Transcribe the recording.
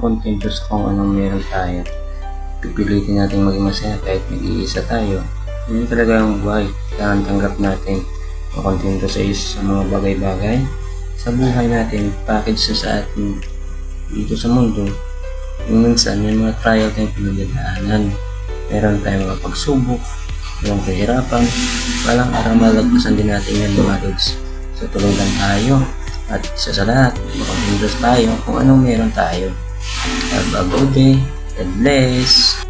kontento sa kung anong meron tayo. Pipilitin natin maging masaya kahit nag-iisa tayo. Yun talaga ang buhay. Kailangan tanggap natin makontento sa mga bagay-bagay sa buhay natin, package sa atin dito sa mundo. Yung minsan may mga trial tayong pinagdadaanan, meron tayong mga pagsubok, merong kahirapan, walang araw malagpasan din natin yan mga lods. So tuloy lang tayo at isa sa lahat makontento tayo kung anong meron tayo. Have a good day. God bless.